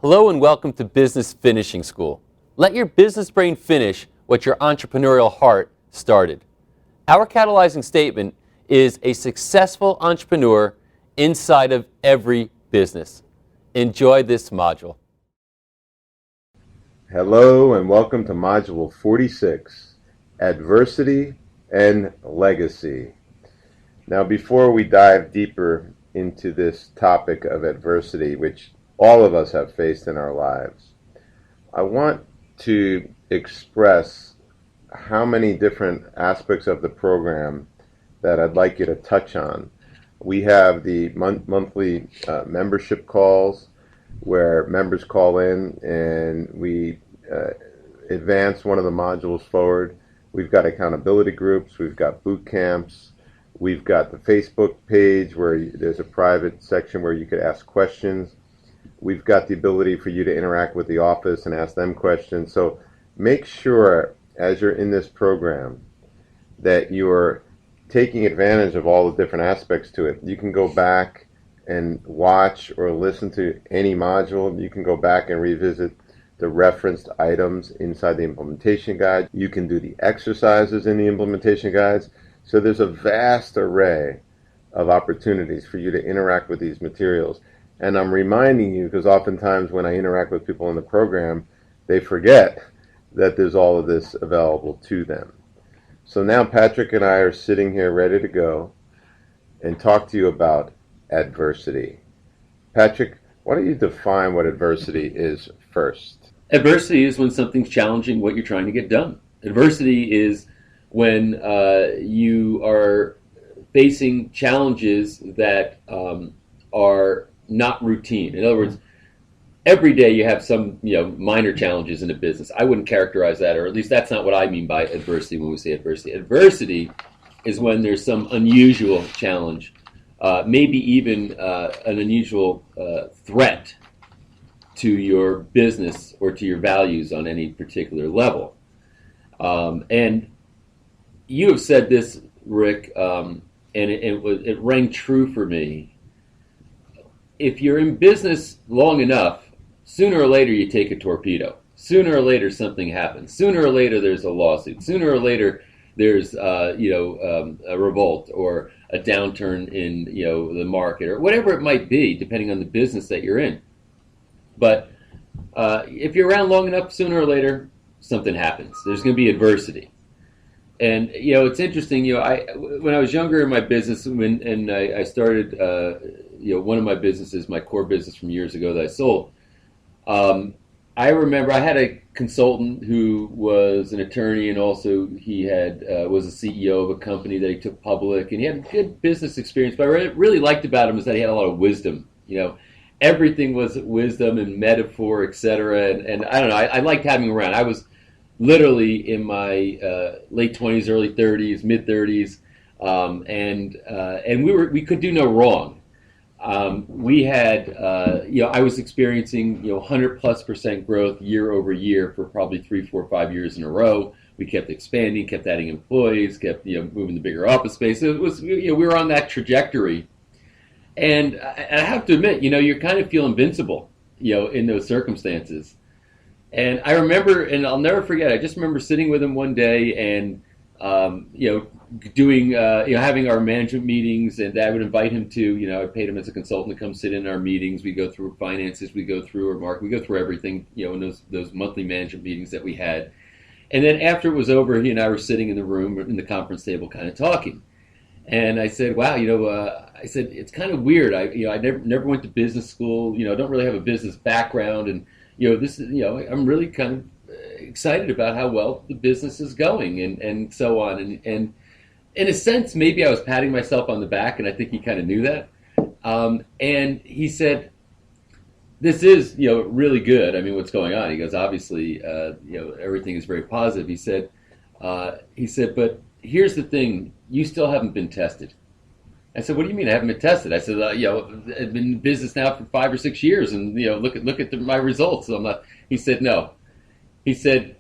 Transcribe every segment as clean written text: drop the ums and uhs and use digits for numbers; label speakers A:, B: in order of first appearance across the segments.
A: Hello and welcome to Business Finishing School. Let your business brain finish what your entrepreneurial heart started. Our catalyzing statement is a successful entrepreneur inside of every business. Enjoy this module.
B: Hello and welcome to Module 46, Adversity and Legacy. Now, before we dive deeper into this topic of adversity, which all of us have faced in our lives, I want to express how many different aspects of the program that I'd like you to touch on. We have the monthly membership calls where members call in and we advance one of the modules forward. We've got accountability groups, we've got boot camps, we've got the Facebook page where there's a private section where you could ask questions. We've got the ability for you to interact with the office and ask them questions. So make sure as you're in this program that you're taking advantage of all the different aspects to it. You can go back and watch or listen to any module. You can go back and revisit the referenced items inside the implementation guide. You can do the exercises in the implementation guides. So there's a vast array of opportunities for you to interact with these materials. And I'm reminding you, because oftentimes when I interact with people in the program, they forget that there's all of this available to them. So now Patrick and I are sitting here ready to go and talk to you about adversity. Patrick, why don't you define what adversity is first?
A: Adversity is when something's challenging what you're trying to get done. Adversity is when you are facing challenges that are not routine. In other words, every day you have some minor challenges in a business. I wouldn't characterize that, or at least that's not what I mean by adversity when we say adversity. Adversity is when there's some unusual challenge, maybe even an unusual threat to your business or to your values on any particular level. And you have said this, Rick, and it rang true for me. If you're in business long enough, sooner or later you take a torpedo. Sooner or later something happens. Sooner or later there's a lawsuit. Sooner or later there's a revolt or a downturn in the market or whatever it might be, depending on the business that you're in. But if you're around long enough, sooner or later something happens. There's going to be adversity. And it's interesting. When I was younger in my business, I started one of my businesses, my core business from years ago that I sold. I remember I had a consultant who was an attorney, and also he had was a CEO of a company that he took public, and he had good business experience. But what I really liked about him is that he had a lot of wisdom. Everything was wisdom and metaphor, etc. And I don't know. I liked having him around. I was literally in my late 20s, early 30s, mid 30s, and we could do no wrong. We had, I was experiencing, 100+% growth year over year for probably 3, 4, 5 years in a row. We kept expanding, kept adding employees, kept, moving to bigger office space. It was, we were on that trajectory. And I have to admit, you kind of feel invincible, in those circumstances. And I remember, and I'll never forget, I just remember sitting with him one day and, doing, having our management meetings, and I would invite him to, I paid him as a consultant to come sit in our meetings. We go through finances, we go through our market, we go through everything, in those monthly management meetings that we had. And then after it was over, he and I were sitting in the room, in the conference table, kind of talking. And I said, wow, I said, it's kind of weird. I never went to business school, don't really have a business background. And, this is, I'm really kind of excited about how well the business is going and so on. And in a sense, maybe I was patting myself on the back, and I think he kind of knew that. And he said, this is, really good. I mean, what's going on? He goes, obviously, everything is very positive. He said, but here's the thing, you still haven't been tested. I said, what do you mean I haven't been tested? I said, I've been in business now for 5 or 6 years, and look at my results. So I'm not. He said, no. He said,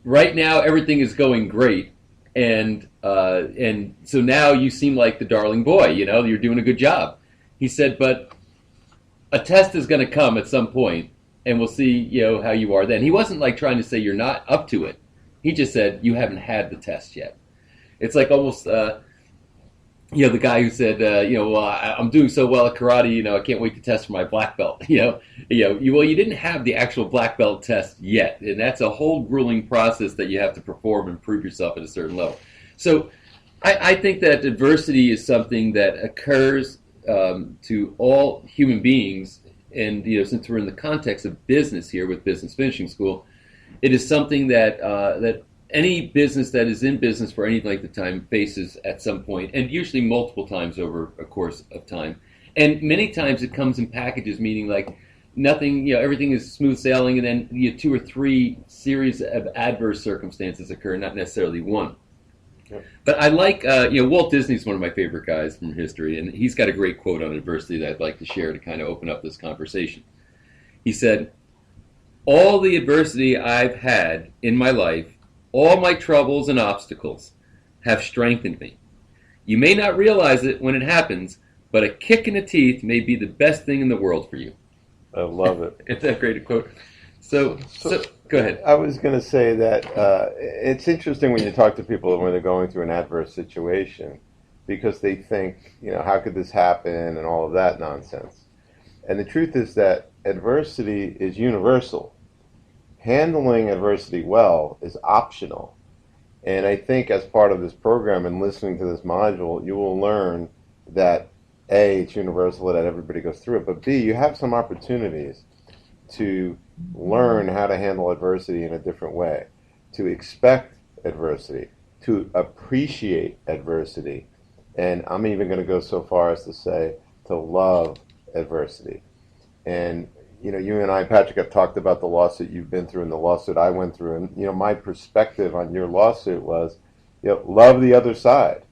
A: right now everything is going great, and so now you seem like the darling boy. You're doing a good job. He said, but a test is going to come at some point, and we'll see, how you are then. He wasn't like trying to say you're not up to it. He just said you haven't had the test yet. It's like almost, the guy who said, I'm doing so well at karate, I can't wait to test for my black belt. You didn't have the actual black belt test yet, and that's a whole grueling process that you have to perform and prove yourself at a certain level. So I think that adversity is something that occurs to all human beings, and since we're in the context of business here with Business Finishing School, it is something that that any business that is in business for any length of time faces at some point, and usually multiple times over a course of time. And many times it comes in packages, meaning like nothing, everything is smooth sailing, and then 2 or 3 series of adverse circumstances occur, not necessarily one. Yep. But I like, Walt Disney's one of my favorite guys from history, and he's got a great quote on adversity that I'd like to share to kind of open up this conversation. He said, "All the adversity I've had in my life, all my troubles and obstacles, have strengthened me. You may not realize it when it happens, but a kick in the teeth may be the best thing in the world for you."
B: I love it.
A: Isn't that great a quote? So go ahead.
B: I was going to say that it's interesting when you talk to people when they're going through an adverse situation, because they think, how could this happen and all of that nonsense. And the truth is that adversity is universal. Handling adversity well is optional. And I think as part of this program and listening to this module, you will learn that A, it's universal, that everybody goes through it, but B, you have some opportunities to learn how to handle adversity in a different way, to expect adversity, to appreciate adversity, and I'm even going to go so far as to say to love adversity. And you and I, Patrick, have talked about the lawsuit you've been through and the lawsuit I went through, and my perspective on your lawsuit was, love the other side,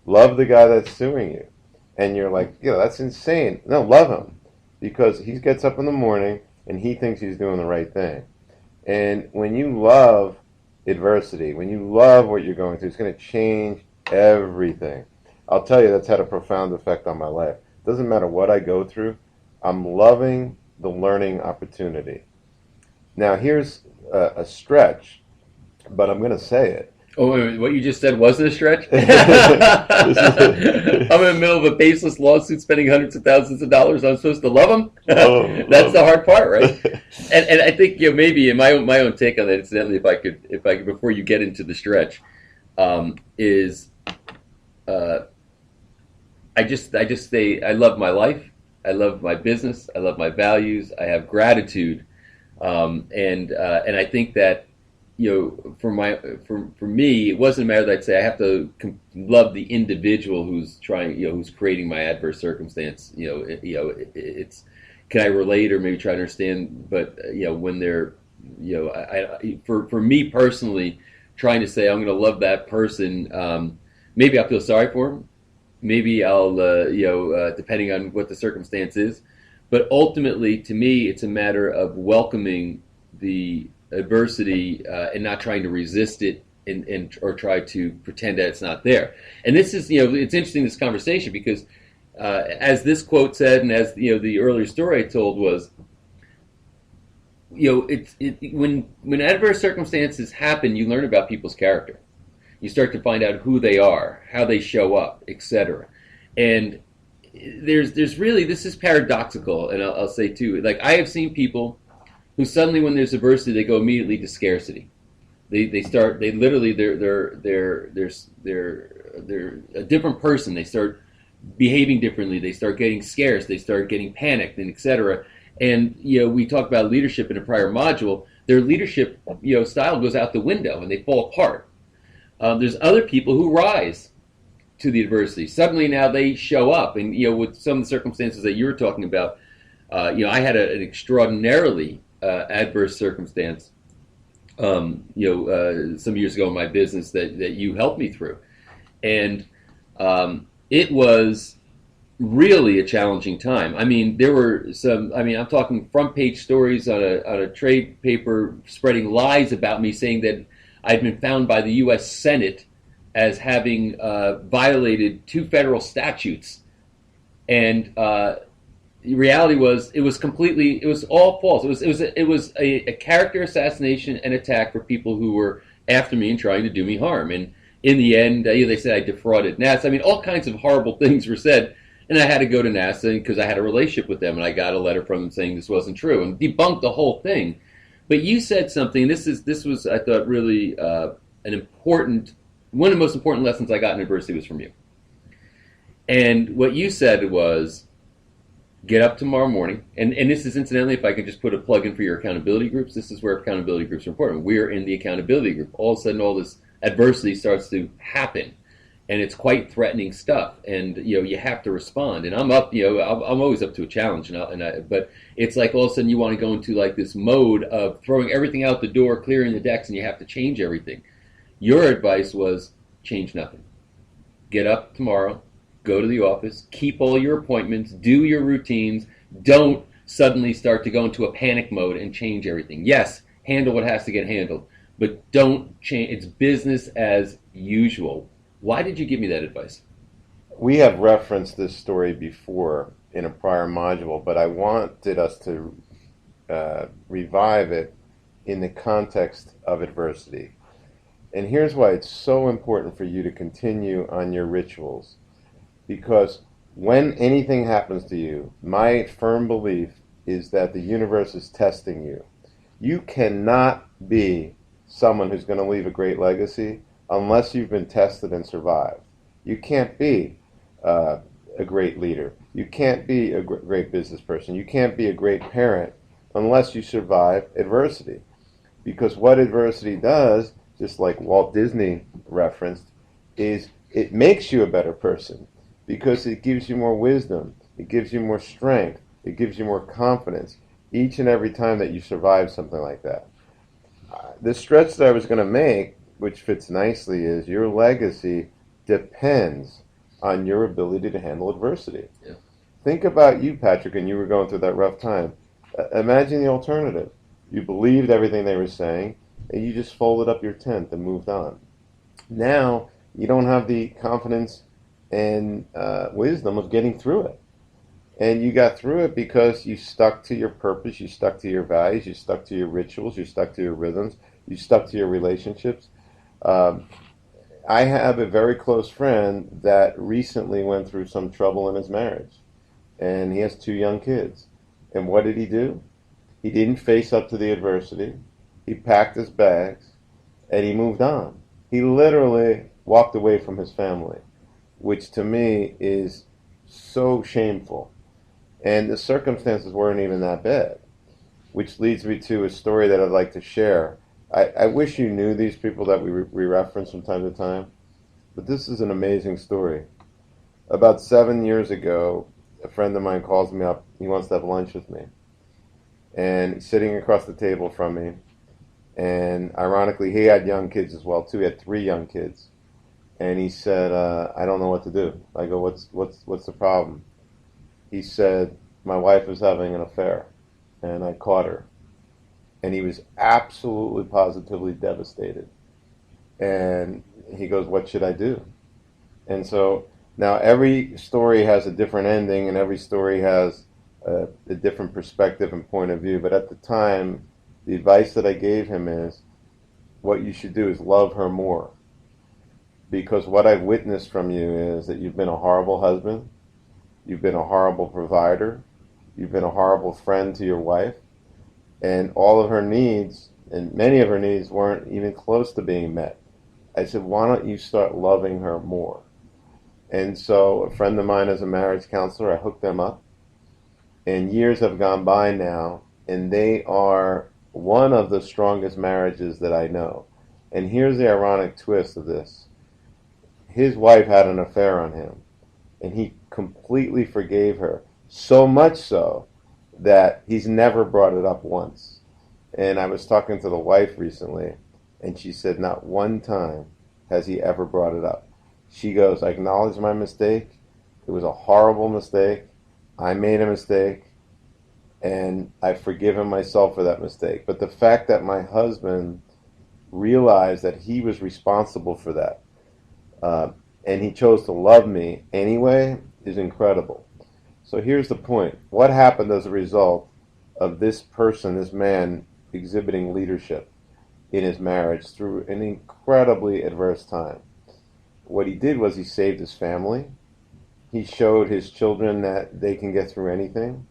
B: love the guy that's suing you, and you're like, that's insane. No, love him, because he gets up in the morning and he thinks he's doing the right thing. And when you love adversity, when you love what you're going through, it's going to change everything. I'll tell you, that's had a profound effect on my life. It doesn't matter what I go through, I'm loving the learning opportunity. Now, here's a stretch, but I'm going to say it.
A: Oh, wait, what you just said wasn't a stretch? I'm in the middle of a baseless lawsuit spending hundreds of thousands of dollars. I'm supposed to love them? That's the hard part, right? And I think, maybe in my own take on that, incidentally, if I could, before you get into the stretch, is I just say I love my life, I love my business, I love my values, I have gratitude, and I think that for me, it wasn't a matter that I'd say I have to love the individual who's trying, who's creating my adverse circumstance. It's can I relate or maybe try to understand, but when they're, for me personally, trying to say I'm going to love that person, maybe I'll feel sorry for him, maybe I'll, depending on what the circumstance is, but ultimately, to me, it's a matter of welcoming the adversity and not trying to resist it and or try to pretend that it's not there. And this is, it's interesting, this conversation, because as this quote said, and as the earlier story I told was, when adverse circumstances happen, you learn about people's character. You start to find out who they are, how they show up, etc. And there's really, this is paradoxical, and I'll say too, like I have seen people who suddenly, when there's adversity, they go immediately to scarcity. They're a different person. They start behaving differently. They start getting scarce. They start getting panicked, and etc. And we talked about leadership in a prior module. Their leadership style goes out the window, and they fall apart. There's other people who rise to the adversity. Suddenly now they show up, and with some of the circumstances that you were talking about, I had an extraordinarily adverse circumstance, some years ago in my business that you helped me through, and it was really a challenging time. I mean, there were some. I mean, I'm talking front page stories on a trade paper spreading lies about me, saying that I'd been found by the U.S. Senate as having violated 2 federal statutes, and the reality was it was all false. It was a character assassination and attack for people who were after me and trying to do me harm. And in the end, they said I defrauded NASA. I mean, all kinds of horrible things were said. And I had to go to NASA because I had a relationship with them, and I got a letter from them saying this wasn't true and debunked the whole thing. But you said something. This was I thought really one of the most important lessons I got in adversity was from you. And what you said was, get up tomorrow morning, and this is incidentally, if I could just put a plug in for your accountability groups, this is where accountability groups are important. We're in the accountability group. All of a sudden, all this adversity starts to happen, and it's quite threatening stuff. And you have to respond. And I'm up, I'm always up to a challenge, but it's like all of a sudden you want to go into like this mode of throwing everything out the door, clearing the decks, and you have to change everything. Your advice was change nothing. Get up tomorrow. Go to the office, keep all your appointments, do your routines. Don't suddenly start to go into a panic mode and change everything. Yes, handle what has to get handled, but don't change. It's business as usual. Why did you give me that advice?
B: We have referenced this story before in a prior module, but I wanted us to revive it in the context of adversity. And here's why it's so important for you to continue on your rituals. Because when anything happens to you, my firm belief is that the universe is testing you. You cannot be someone who's going to leave a great legacy unless you've been tested and survived. You can't be a great leader. You can't be a great business person. You can't be a great parent unless you survive adversity. Because what adversity does, just like Walt Disney referenced, is it makes you a better person. Because it gives you more wisdom, it gives you more strength, it gives you more confidence each and every time that you survive something like that. The stretch that I was going to make, which fits nicely, is your legacy depends on your ability to handle adversity.
A: Yeah.
B: Think about you, Patrick, and you were going through that rough time. Imagine the alternative. You believed everything they were saying, and you just folded up your tent and moved on. Now, you don't have the confidence and wisdom of getting through it. And you got through it because you stuck to your purpose, you stuck to your values, you stuck to your rituals, you stuck to your rhythms, you stuck to your relationships. I have a very close friend that recently went through some trouble in his marriage. And he has 2 young kids. And what did he do? He didn't face up to the adversity. He packed his bags and he moved on. He literally walked away from his family, which to me is so shameful. And the circumstances weren't even that bad, which leads me to a story that I'd like to share. I wish you knew these people that we reference from time to time, but this is an amazing story. About 7 years ago, a friend of mine calls me up. He wants to have lunch with me. And he's sitting across the table from me. And ironically, he had young kids as well, too. He had 3 young kids. And he said, I don't know what to do. I go, what's the problem? He said, my wife is having an affair, and I caught her. And he was absolutely, positively devastated. And he goes, what should I do? And so now every story has a different ending, and every story has a different perspective and point of view. But at the time, the advice that I gave him is, what you should do is love her more. Because what I've witnessed from you is that you've been a horrible husband, you've been a horrible provider, you've been a horrible friend to your wife, and all of her needs, and many of her needs, weren't even close to being met. I said, why don't you start loving her more? And so a friend of mine is a marriage counselor. I hooked them up, and years have gone by now, and they are one of the strongest marriages that I know. And here's the ironic twist of this. His wife had an affair on him, and he completely forgave her, so much so that he's never brought it up once. And I was talking to the wife recently, and she said not one time has he ever brought it up. She goes, I acknowledge my mistake. It was a horrible mistake. I made a mistake, and I've forgiven myself for that mistake. But the fact that my husband realized that he was responsible for that, and he chose to love me anyway, is incredible. So here's the point. What happened as a result of this person, this man, exhibiting leadership in his marriage through an incredibly adverse time? What he did was he saved his family. He showed his children that they can get through anything.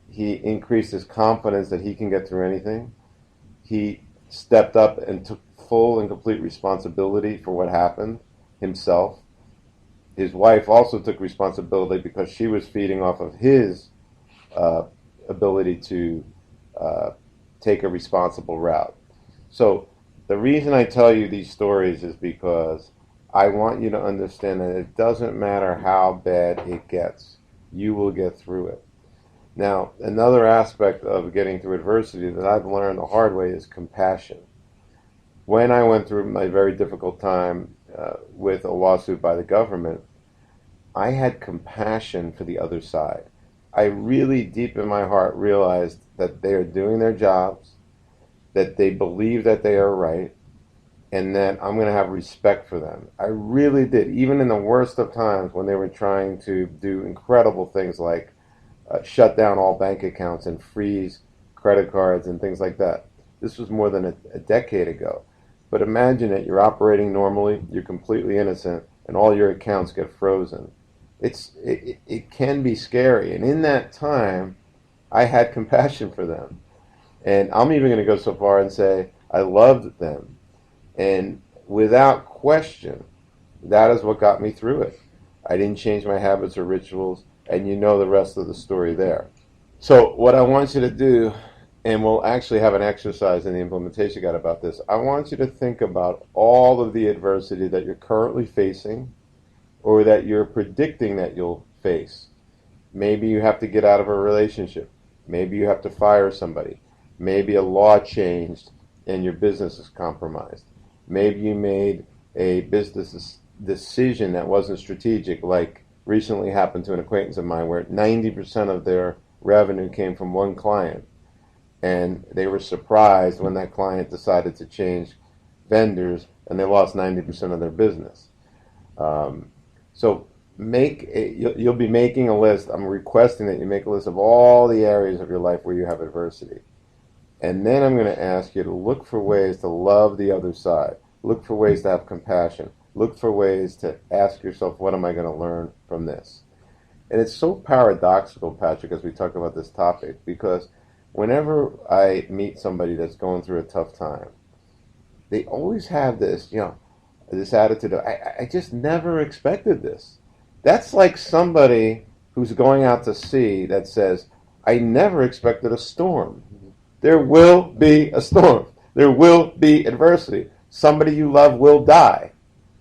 B: He increased his confidence that he can get through anything. He stepped up and took full and complete responsibility for what happened himself. His wife also took responsibility because she was feeding off of his ability to take a responsible route. So the reason I tell you these stories is because I want you to understand that it doesn't matter how bad it gets, you will get through it. Now, another aspect of getting through adversity that I've learned the hard way is compassion. When I went through my very difficult time with a lawsuit by the government, I had compassion for the other side. I really, deep in my heart, realized that they are doing their jobs, that they believe that they are right, and that I'm going to have respect for them. I really did, even in the worst of times when they were trying to do incredible things like shut down all bank accounts and freeze credit cards and things like that. This was more than a decade ago. But imagine it, you're operating normally, you're completely innocent, and all your accounts get frozen. It can be scary. And in that time, I had compassion for them. And I'm even going to go so far and say I loved them. And without question, that is what got me through it. I didn't change my habits or rituals, and you know the rest of the story there. So what I want you to do, and we'll actually have an exercise in the implementation guide about this, I want you to think about all of the adversity that you're currently facing or that you're predicting that you'll face. Maybe you have to get out of a relationship. Maybe you have to fire somebody. Maybe a law changed and your business is compromised. Maybe you made a business decision that wasn't strategic, like recently happened to an acquaintance of mine where 90% of their revenue came from one client. And they were surprised when that client decided to change vendors and they lost 90% of their business. So you'll be making a list. I'm requesting that you make a list of all the areas of your life where you have adversity. And then I'm going to ask you to look for ways to love the other side. Look for ways to have compassion. Look for ways to ask yourself, what am I going to learn from this? And it's so paradoxical, Patrick, as we talk about this topic, because whenever I meet somebody that's going through a tough time, they always have this, this attitude of, I just never expected this. That's like somebody who's going out to sea that says, I never expected a storm. There will be a storm. There will be adversity. Somebody you love will die.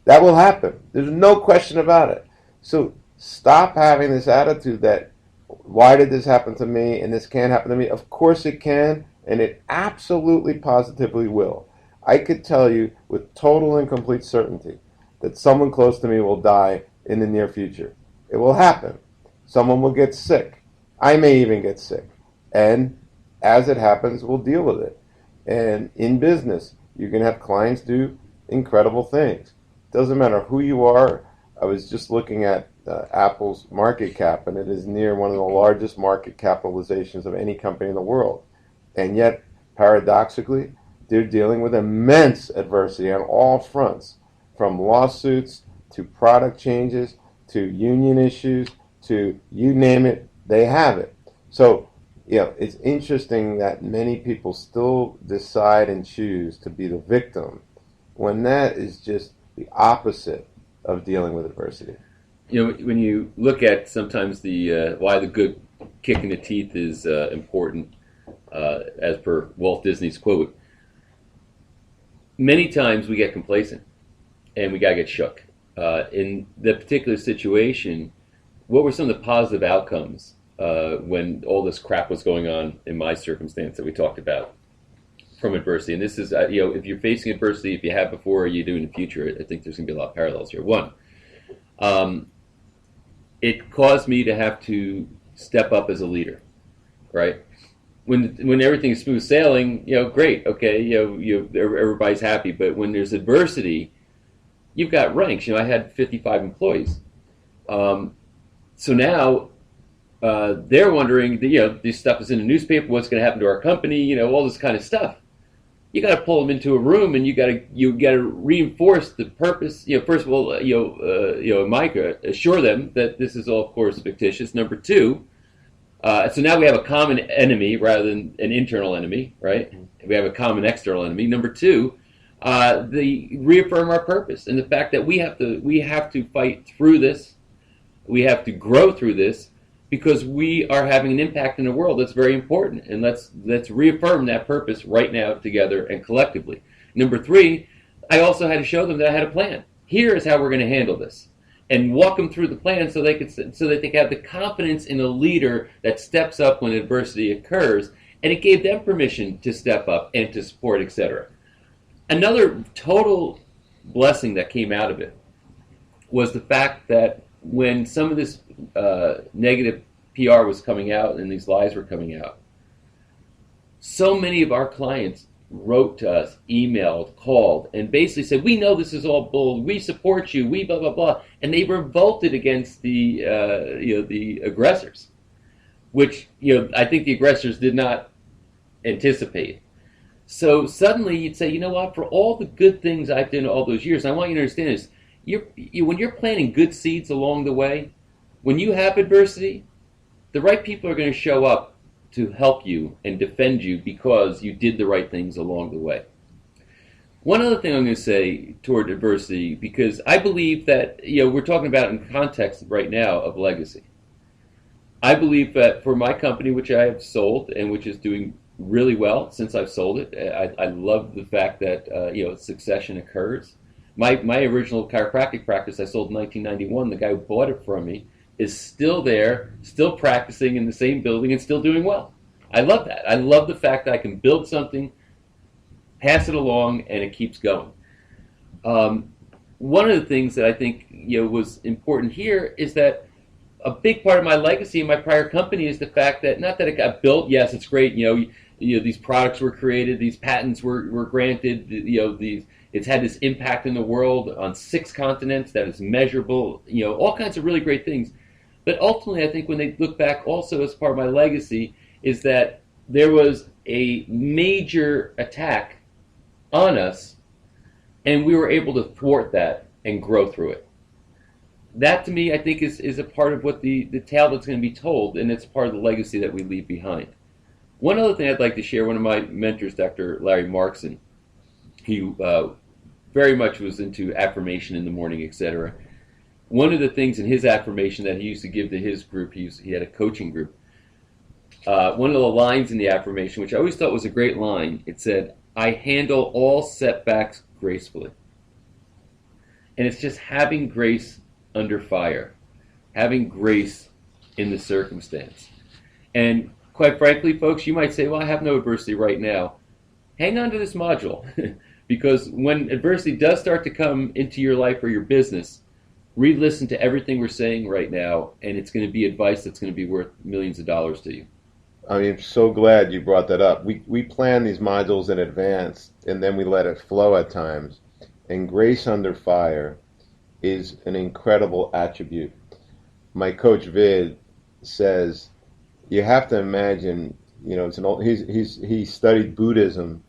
B: That will happen. There's no question about it. So stop having this attitude that, why did this happen to me and this can't happen to me? Of course it can, and it absolutely positively will. I could tell you with total and complete certainty that someone close to me will die in the near future. It will happen. Someone will get sick. I may even get sick. And as it happens, we'll deal with it. And in business, you can have clients do incredible things. Doesn't matter who you are. I was just looking at Apple's market cap, and it is near one of the largest market capitalizations of any company in the world. And yet, paradoxically, they're dealing with immense adversity on all fronts, from lawsuits to product changes to union issues to you name it, they have it. So, it's interesting that many people still decide and choose to be the victim when that is just the opposite of dealing with adversity.
A: When you look at sometimes the why the good kick in the teeth is important, as per Walt Disney's quote, many times we get complacent and we gotta get shook. In that particular situation, what were some of the positive outcomes when all this crap was going on in my circumstance that we talked about from adversity? And this is, if you're facing adversity, if you have before or you do in the future, I think there's going to be a lot of parallels here. One, it caused me to have to step up as a leader, right? When everything's smooth sailing, great, okay, everybody's happy. But when there's adversity, you've got ranks. I had 55 employees. So now they're wondering, this stuff is in the newspaper. What's going to happen to our company? All this kind of stuff. You got to pull them into a room, and you got to reinforce the purpose. First of all, Mike, assure them that this is all, of course, fictitious. Number two, so now we have a common enemy rather than an internal enemy, right? We have a common external enemy. Number two, they reaffirm our purpose and the fact that we have to fight through this. We have to grow through this because we are having an impact in the world that's very important. And let's reaffirm that purpose right now together and collectively. Number three, I also had to show them that I had a plan. Here is how we're going to handle this, and walk them through the plan so that they can have the confidence in a leader that steps up when adversity occurs, and it gave them permission to step up and to support, etc. Another total blessing that came out of it was the fact that when some of this negative PR was coming out and these lies were coming out, so many of our clients wrote to us, emailed, called, and basically said, we know this is all bull, we support you, we blah, blah, blah. And they revolted against the aggressors, which, I think the aggressors did not anticipate. So suddenly you'd say, you know what, for all the good things I've done all those years, and I want you to understand this, when you're planting good seeds along the way, when you have adversity, the right people are going to show up to help you and defend you because you did the right things along the way. One other thing I'm going to say toward adversity, because I believe that, we're talking about in context right now of legacy. I believe that for my company, which I have sold and which is doing really well since I've sold it, I love the fact that, succession occurs. My original chiropractic practice I sold in 1991, the guy who bought it from me is still there, still practicing in the same building and still doing well. I love that. I love the fact that I can build something, pass it along, and it keeps going. One of the things that I think was important here is that a big part of my legacy in my prior company is the fact that, not that it got built, yes, it's great, these products were created, these patents were granted, it's had this impact in the world on 6 continents that is measurable, all kinds of really great things. But ultimately, I think when they look back also as part of my legacy is that there was a major attack on us, and we were able to thwart that and grow through it. That, to me, I think is a part of what the tale that's going to be told, and it's part of the legacy that we leave behind. One other thing I'd like to share, one of my mentors, Dr. Larry Markson, he very much was into affirmation in the morning, etc. One of the things in his affirmation that he used to give to his group, he had a coaching group. One of the lines in the affirmation, which I always thought was a great line, it said, I handle all setbacks gracefully. And it's just having grace under fire, having grace in the circumstance. And quite frankly, folks, you might say, well, I have no adversity right now. Hang on to this module. Because when adversity does start to come into your life or your business, re-listen to everything we're saying right now, and it's going to be advice that's going to be worth millions of dollars to you.
B: I'm so glad you brought that up. We plan these modules in advance, and then we let it flow at times. And grace under fire is an incredible attribute. My coach Vid says, you have to imagine, it's an old, he studied Buddhism.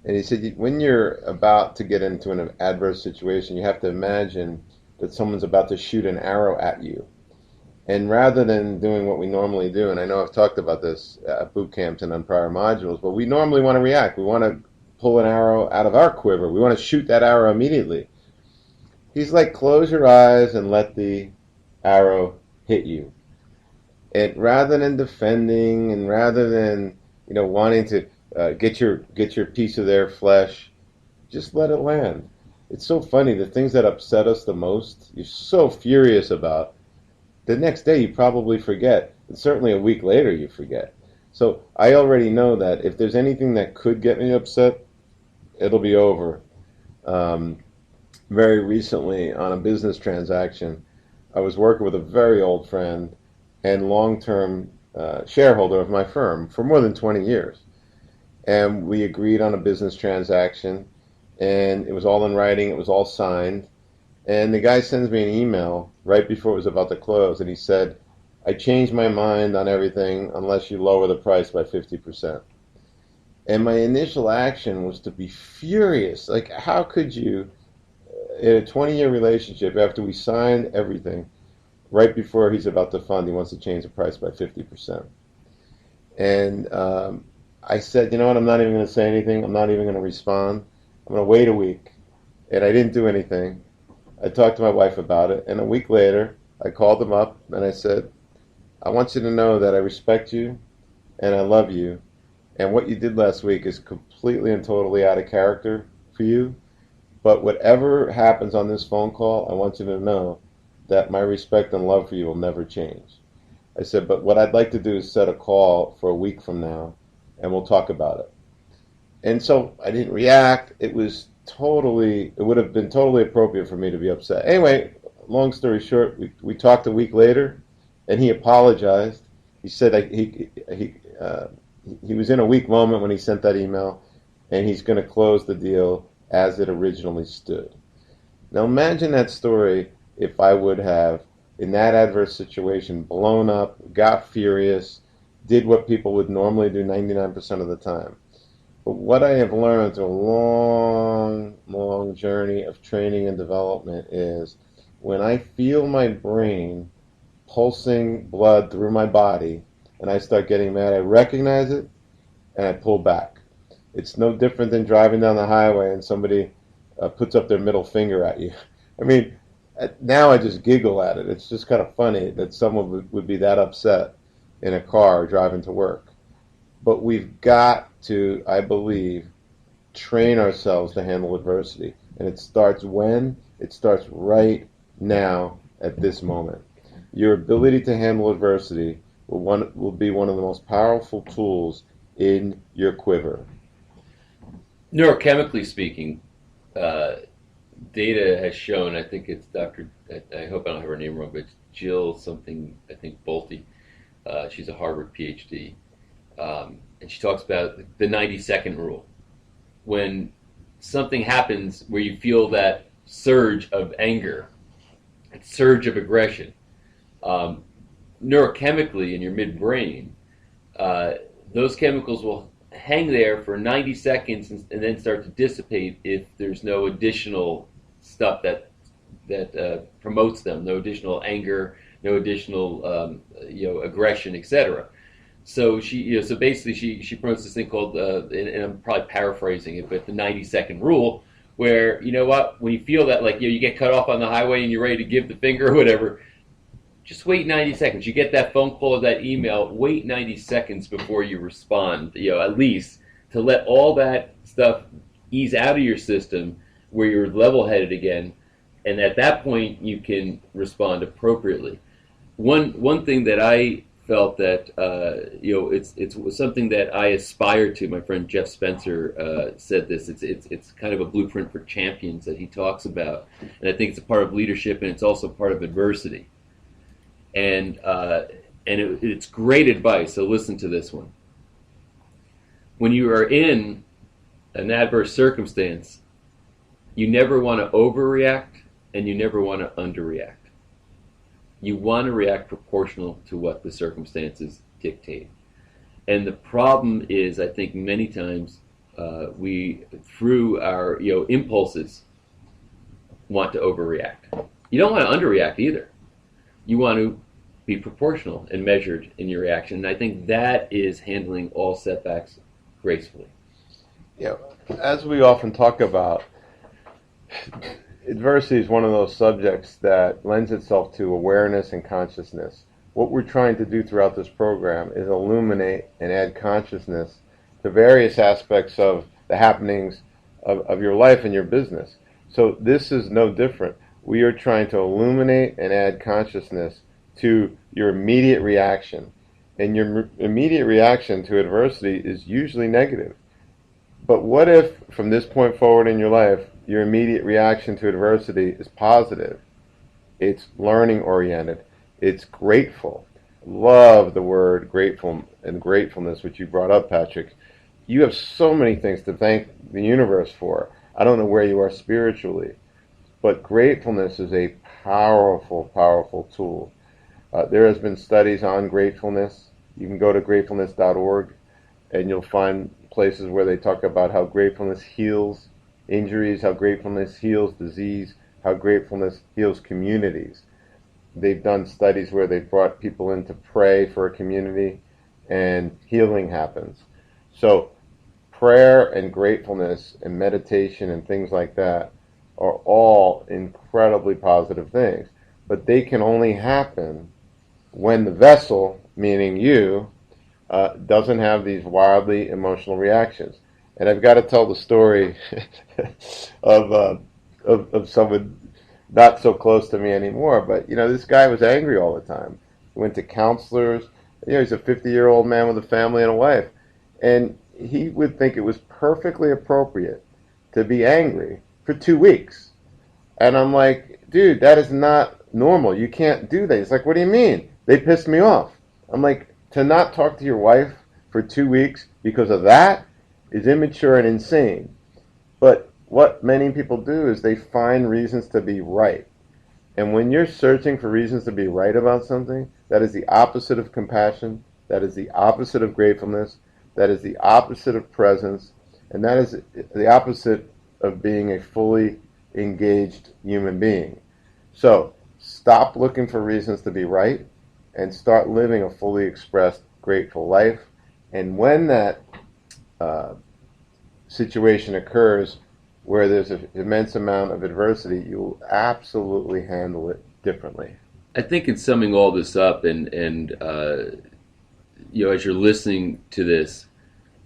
B: And he said, when you're about to get into an adverse situation, you have to imagine that someone's about to shoot an arrow at you. And rather than doing what we normally do, and I know I've talked about this at boot camps and on prior modules, but we normally want to react. We want to pull an arrow out of our quiver. We want to shoot that arrow immediately. He's like, close your eyes and let the arrow hit you. And rather than defending and rather than, wanting to get your piece of their flesh, just let it land. It's so funny, the things that upset us the most, you're so furious about, the next day you probably forget, and certainly a week later you forget. So I already know that if there's anything that could get me upset, it'll be over. Very recently on a business transaction, I was working with a very old friend and long-term shareholder of my firm for more than 20 years. And we agreed on a business transaction, and it was all in writing, it was all signed. And the guy sends me an email right before it was about to close, and he said, I changed my mind on everything unless you lower the price by 50%. And my initial action was to be furious. Like, how could you, in a 20-year relationship, after we signed everything, right before he's about to fund, he wants to change the price by 50%. And I said, you know what, I'm not even going to say anything. I'm not even going to respond. I'm going to wait a week. And I didn't do anything. I talked to my wife about it. And a week later, I called him up and I said, I want you to know that I respect you and I love you. And what you did last week is completely and totally out of character for you. But whatever happens on this phone call, I want you to know that my respect and love for you will never change. I said, but what I'd like to do is set a call for a week from now, and we'll talk about it. And so I didn't react. It would have been totally appropriate for me to be upset. Anyway, long story short, we talked a week later, and he apologized. He said he was in a weak moment when he sent that email, and he's going to close the deal as it originally stood. Now imagine that story if I would have, in that adverse situation, blown up, got furious, did what people would normally do 99% of the time. But what I have learned through a long, long journey of training and development is when I feel my brain pulsing blood through my body and I start getting mad, I recognize it and I pull back. It's no different than driving down the highway and somebody puts up their middle finger at you. I mean, now I just giggle at it. It's just kind of funny that someone would be that upset in a car driving to work. But we've got to, I believe, train ourselves to handle adversity. And it starts when? It starts right now at this moment. Your ability to handle adversity will be one of the most powerful tools in your quiver.
A: Neurochemically speaking, data has shown, I think it's Dr. I hope I don't have her name wrong, but it's Jill something, I think Bolte. She's a Harvard PhD. And she talks about the 90-second rule. When something happens where you feel that surge of anger, that surge of aggression, neurochemically in your midbrain, those chemicals will hang there for 90 seconds and then start to dissipate if there's no additional stuff that promotes them, no additional anger, no additional aggression, etc. So so basically she promotes this thing called and I'm probably paraphrasing it, but the 90-second rule, where you know what, when you feel that you get cut off on the highway and you're ready to give the finger or whatever, just wait 90 seconds. You get that phone call or that email, wait 90 seconds before you respond, at least to let all that stuff ease out of your system where you're level-headed again, and at that point you can respond appropriately. One thing that I felt that it's something that I aspire to. My friend Jeff Spencer said this. It's kind of a blueprint for champions that he talks about, and I think it's a part of leadership, and it's also part of adversity. And it's great advice. So listen to this one. When you are in an adverse circumstance, you never want to overreact, and you never want to underreact. You want to react proportional to what the circumstances dictate. And the problem is, I think many times we, through our impulses, want to overreact. You don't want to underreact either. You want to be proportional and measured in your reaction. And I think that is handling all setbacks gracefully.
B: As we often talk about, adversity is one of those subjects that lends itself to awareness and consciousness. What we're trying to do throughout this program is illuminate and add consciousness to various aspects of the happenings of your life and your business. So this is no different. We are trying to illuminate and add consciousness to your immediate reaction. And your immediate reaction to adversity is usually negative. But what if, from this point forward in your life, your immediate reaction to adversity is positive? It's learning oriented. It's grateful. Love the word grateful and gratefulness, which you brought up, Patrick. You have so many things to thank the universe for. I don't know where you are spiritually, but gratefulness is a powerful, powerful tool. There has been studies on gratefulness. You can go to gratefulness.org and you'll find places where they talk about how gratefulness heals injuries, how gratefulness heals disease, how gratefulness heals communities. They've done studies where they've brought people in to pray for a community and healing happens. So prayer and gratefulness and meditation and things like that are all incredibly positive things. But they can only happen when the vessel, meaning you, doesn't have these wildly emotional reactions. And I've got to tell the story of someone not so close to me anymore. But this guy was angry all the time. He went to counselors. He's a 50-year-old man with a family and a wife, and he would think it was perfectly appropriate to be angry for 2 weeks. And I'm like, dude, that is not normal. You can't do that. He's like, what do you mean? They pissed me off. I'm like, to not talk to your wife for 2 weeks because of that is immature and insane. But what many people do is they find reasons to be right. And when you're searching for reasons to be right about something, that is the opposite of compassion, that is the opposite of gratefulness, that is the opposite of presence, and that is the opposite of being a fully engaged human being. So stop looking for reasons to be right and start living a fully expressed, grateful life. And when that situation occurs where there's an immense amount of adversity, you will absolutely handle it differently.
A: I think in summing all this up, and as you're listening to this,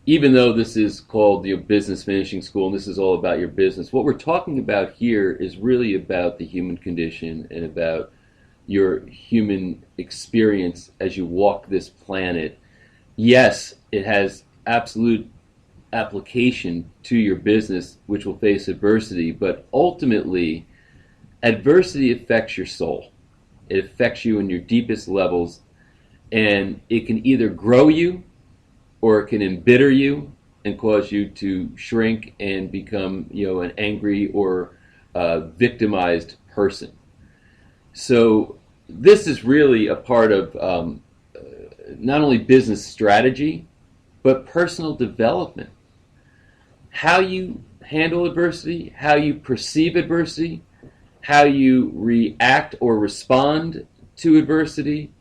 A: even though this is called the Business Finishing School and this is all about your business, what we're talking about here is really about the human condition and about your human experience as you walk this planet. Yes, it has absolute application to your business, which will face adversity, but ultimately, adversity affects your soul. It affects you in your deepest levels, and it can either grow you or it can embitter you and cause you to shrink and become, an angry or victimized person. So this is really a part of not only business strategy, but personal development. How you handle adversity, how you perceive adversity, how you react or respond to adversity,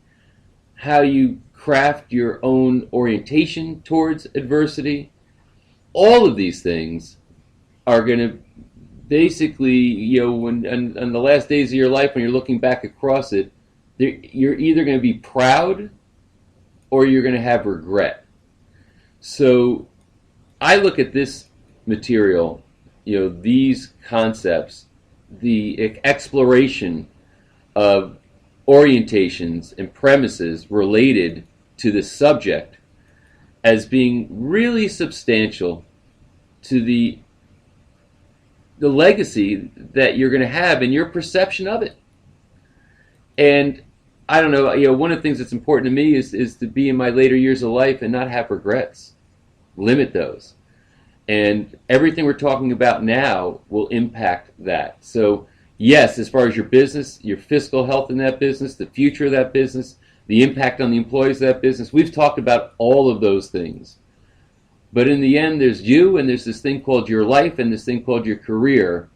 A: how you craft your own orientation towards adversity. All of these things are going to basically, when in the last days of your life, when you're looking back across it, you're either going to be proud or you're going to have regret. So I look at this material, these concepts, the exploration of orientations and premises related to this subject as being really substantial to the legacy that you're going to have and your perception of it. And I don't know, one of the things that's important to me is to be in my later years of life and not have regrets. Limit those. And everything we're talking about now will impact that. So yes, as far as your business, your fiscal health in that business, the future of that business, the impact on the employees of that business, we've talked about all of those things. But in the end, there's you and there's this thing called your life and this thing called your career.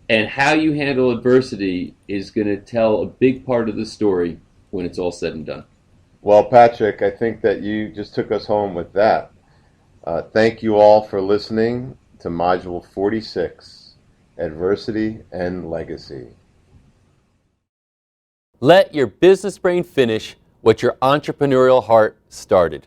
A: And how you handle adversity is going to tell a big part of the story when it's all said and done.
B: Well, Patrick, I think that you just took us home with that. Thank you all for listening to Module 46, Adversity and Legacy.
A: Let your business brain finish what your entrepreneurial heart started.